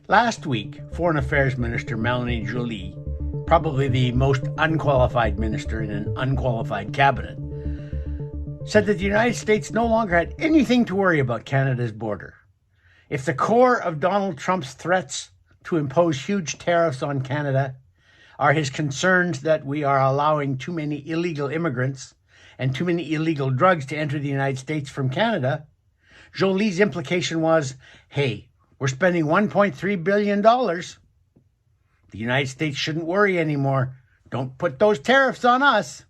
Last week, Foreign Affairs Minister Melanie Joly, probably the most unqualified minister in an unqualified cabinet, said that the United States no longer had anything to worry about Canada's border. If the core of Donald Trump's threats to impose huge tariffs on Canada are his concerns that we are allowing too many illegal immigrants and too many illegal drugs to enter the United States from Canada, Joly's implication was, hey, we're spending $1.3 billion. The United States shouldn't worry anymore. Don't put those tariffs on us.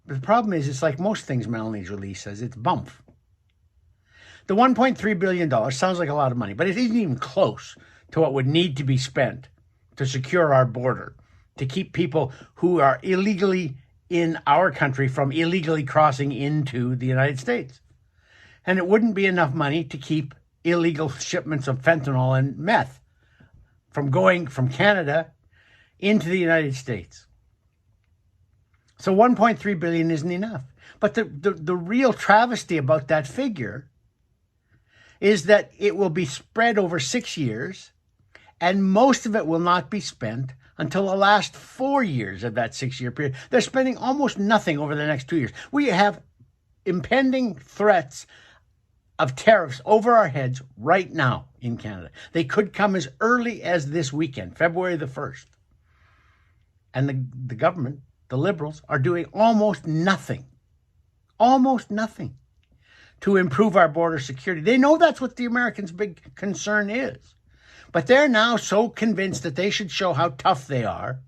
But the problem is, it's like most things Melanie Joly says, it's bump. The $1.3 billion sounds like a lot of money, but it isn't even close to what would need to be spent to secure our border, to keep people who are illegally in our country from illegally crossing into the United States. And it wouldn't be enough money to keep illegal shipments of fentanyl and meth from going from Canada into the United States. So $1.3 billion isn't enough. But the real travesty about that figure is that it will be spread over 6 years, and most of it will not be spent until the last 4 years of that 6-year period. They're spending almost nothing over the next 2 years. We have impending threats of tariffs over our heads right now in Canada. They could come as early as this weekend, February the 1st. And the government, the Liberals, are doing almost nothing to improve our border security. They know that's what the Americans' big concern is. But they're now so convinced that they should show how tough they are,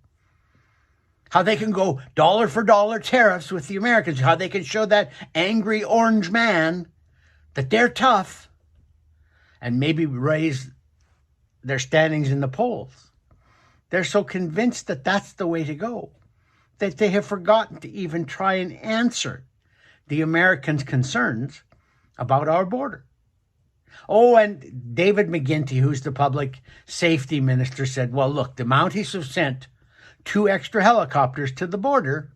how they can go dollar for dollar tariffs with the Americans, how they can show that angry orange man that they're tough and maybe raise their standings in the polls. They're so convinced that that's the way to go that they have forgotten to even try and answer the Americans' concerns about our border. Oh, and David McGuinty, who's the public safety minister, said, well, look, the Mounties have sent 2 extra helicopters to the border.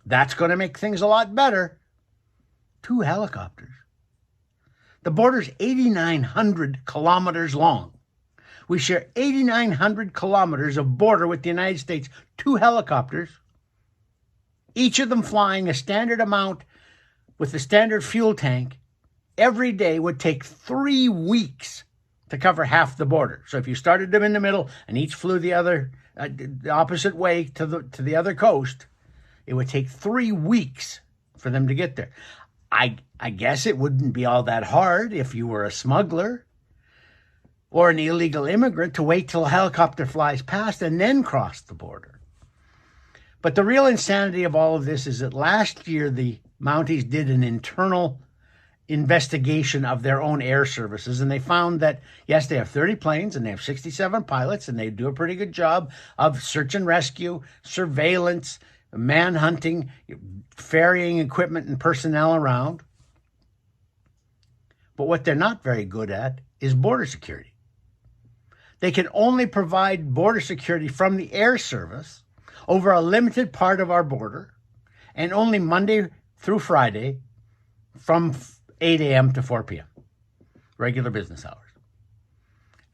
That's going to make things a lot better. 2 helicopters. The border's 8,900 kilometers long. We share 8,900 kilometers of border with the United States. 2 helicopters, each of them flying a standard amount with a standard fuel tank, every day would take 3 weeks to cover half the border. So if you started them in the middle and each flew the opposite way to the other coast, it would take 3 weeks for them to get there. I guess it wouldn't be all that hard if you were a smuggler or an illegal immigrant to wait till a helicopter flies past and then cross the border. But the real insanity of all of this is that last year the Mounties did an internal investigation of their own air services, and they found that, yes, they have 30 planes and they have 67 pilots, and they do a pretty good job of search and rescue, surveillance, manhunting, ferrying equipment and personnel around. But what they're not very good at is border security. They can only provide border security from the air service over a limited part of our border, and only Monday through Friday from 8 a.m. to 4 p.m., regular business hours.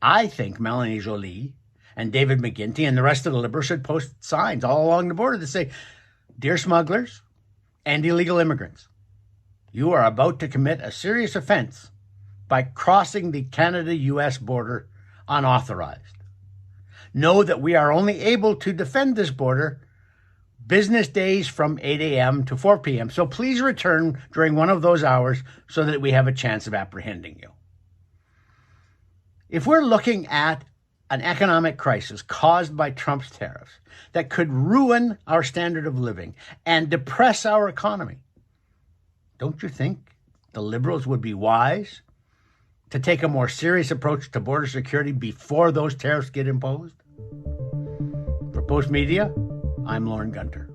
I think Melanie Joly and David McGuinty and the rest of the Liberals should post signs all along the border that say, dear smugglers and illegal immigrants, you are about to commit a serious offense by crossing the Canada-US border unauthorized. Know that we are only able to defend this border business days from 8 a.m. to 4 p.m. So please return during one of those hours so that we have a chance of apprehending you. If we're looking at an economic crisis caused by Trump's tariffs that could ruin our standard of living and depress our economy, don't you think the Liberals would be wise to take a more serious approach to border security before those tariffs get imposed? For Post Media, I'm Lorne Gunter.